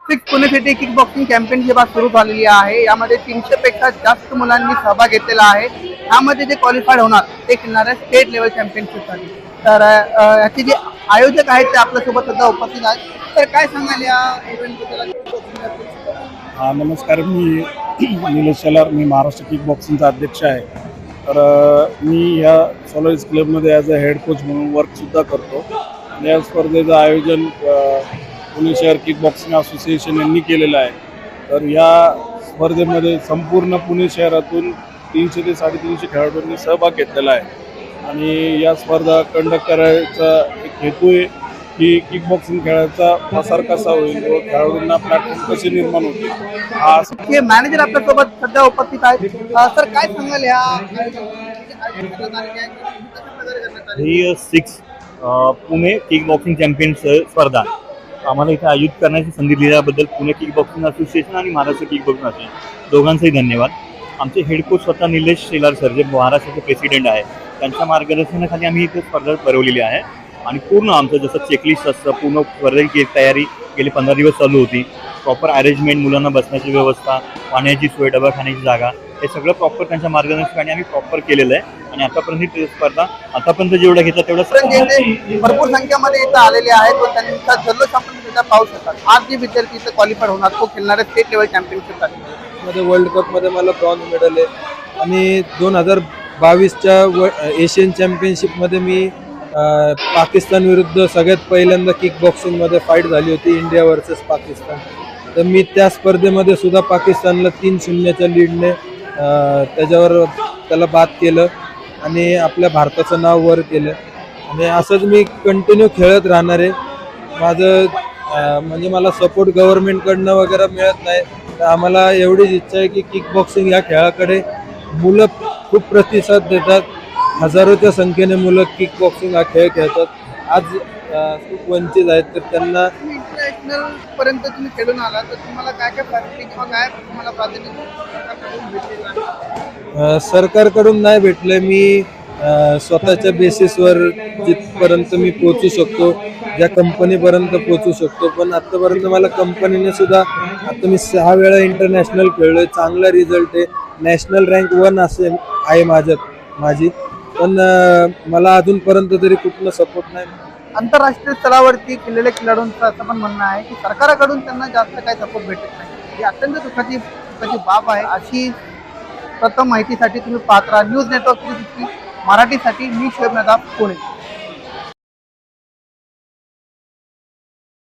Fix Pune city kick boxing championship आज सुरू झालेली आहे. यामध्ये 300 पेक्षा जास्त मुलांनी सहभाग घेतलेला आहे. यामध्ये जे क्वालिफाईड होणार ते खेळणार आहे स्टेट लेवल चॅम्पियनशिपसाठी. तर याचे जे आयोजक आहेत ते आपल्यासोबत सध्या उपस्थित आहेत. तर काय सांगाल या इव्हेंटबद्दल? हा नमस्कार. मी निलेश शेलार, मी महाराष्ट्र किक बॉक्सिंगचा अध्यक्ष आहे. तर मी या सोलर्स क्लबमध्ये ॲज अ हेड कोच म्हणून वर्कसुद्धा करतो. आणि या स्पर्धेचं आयोजन पुणे शहर किक बॉक्सिंग असोसिएशन यांनी केलेलं आहे. तर या स्पर्धेमध्ये संपूर्ण पुणे शहरातून 300 ते 350 खेळाडूंनी सहभाग घेतलेला आहे. आणि या स्पर्धा कंडक्ट करायचा एक हेतू आहे की किक बॉक्सिंग खेळाचा प्रसार कसा होईल व खेळाडूंना प्लॅटफॉर्म कसे निर्माण होतील हा. हे मॅनेजर आपल्यासोबत सध्या उपस्थित आहेत. सर काय सांगाल या ही 6 पुणे किक बॉक्सिंग चॅम्पियन्स स्पर्धा आम्हाला इथे आयोजित करण्याची संधी दिल्याबद्दल पुणे किक बॉक्सिंग असोसिएशन आणि महाराष्ट्र किक बॉक्सिंग असोसिएशन दोघांचाही धन्यवाद. आमचे हेड कोच स्वतः निलेश शेलार सर, जे महाराष्ट्राचे प्रेसिडेंट आहे, त्यांच्या मार्गदर्शनाखाली आम्ही इथे स्पर्धा भरवलेली आहे. आणि पूर्ण आमचं जसं चेकलिस्ट असतं, पूर्ण स्पर्धेची तयारी गेली 15 दिवस चालू होती. प्रॉपर अरेंजमेंट, मुलांना बसण्याची व्यवस्था, पाण्याची सोय, डबा खाण्याची जागा, हे सगळं प्रॉपर त्यांच्या मार्गदर्शनाखाली आम्ही प्रॉपर केलेलं आहे. आणि आतापर्यंत ही स्पर्धा आतापर्यंत जेवढं घेतलं तेवढं भरपूर संख्येमध्ये इथं आलेले आहेत व त्यांचा जल्लोष आपण सुद्धा पाहू शकतात. आज जे विद्यार्थी इथं क्वालिफाईड होणार तो खेळणार आहे स्टेट लेवल चॅम्पियनशिपसाठी. मध्ये वर्ल्ड कपमध्ये मला ब्रॉन्झ मेडल आहे. आणि 2022च्या एशियन चॅम्पियनशिपमध्ये मी पाकिस्तान विरुद्ध सगळ्यात पहिल्यांदा किक बॉक्सिंगमध्ये फाईट झाली होती, इंडिया वर्सेस पाकिस्तान. तर मी त्या स्पर्धेमध्ये सुद्धा पाकिस्तानला 3-0च्या लीडने त्याला बाद केलं आणि आपल्या भारताचं नाव वर केलं. आणि असंच मी कंटिन्यू खेळत राहणार आहे. माझं म्हणजे मला सपोर्ट गव्हर्नमेंटकडनं वगैरे मिळत नाही. तर आम्हाला एवढीच इच्छा आहे की किक बॉक्सिंग या खेळाकडे मुलं खूप प्रतिसाद देतात. हजारोच्या संख्येने मुलं किक बॉक्सिंग हा खेळ खेळतात. आज खूप वंचित आहेत, तर त्यांना इंटरनॅशनल पर्यंत तुम्ही खेळून आला तर तुम्हाला काय काय फॅसिलिटी किंवा काय तुम्हाला प्राधान्य सरकारकडून नाही भेटलं. मी स्वतःच्या बेसिसवर जिथपर्यंत मी पोचू शकतो, ज्या कंपनीपर्यंत पोचू शकतो. पण आत्तापर्यंत मला कंपनीने सुद्धा, आता मी 6 वेळा इंटरनॅशनल खेळलोय, चांगला रिझल्ट आहे, नॅशनल रँक 1 आहे माझी. पण मला अजूनपर्यंत तरी कुठलं सपोर्ट नाही. आंतरराष्ट्रीय स्तरावरती खेळलेल्या खेळाडूंचं असं पण म्हणणं आहे की सरकारकडून त्यांना जास्त काही सपोर्ट भेटत नाही. ही अत्यंत दुःखाची बाब आहे. अशी प्रथम माहितीसाठी तुम्ही पाहत राहा न्यूज नेटवर्क 360 मराठीसाठी. मी शोएब नदाब, पुणे.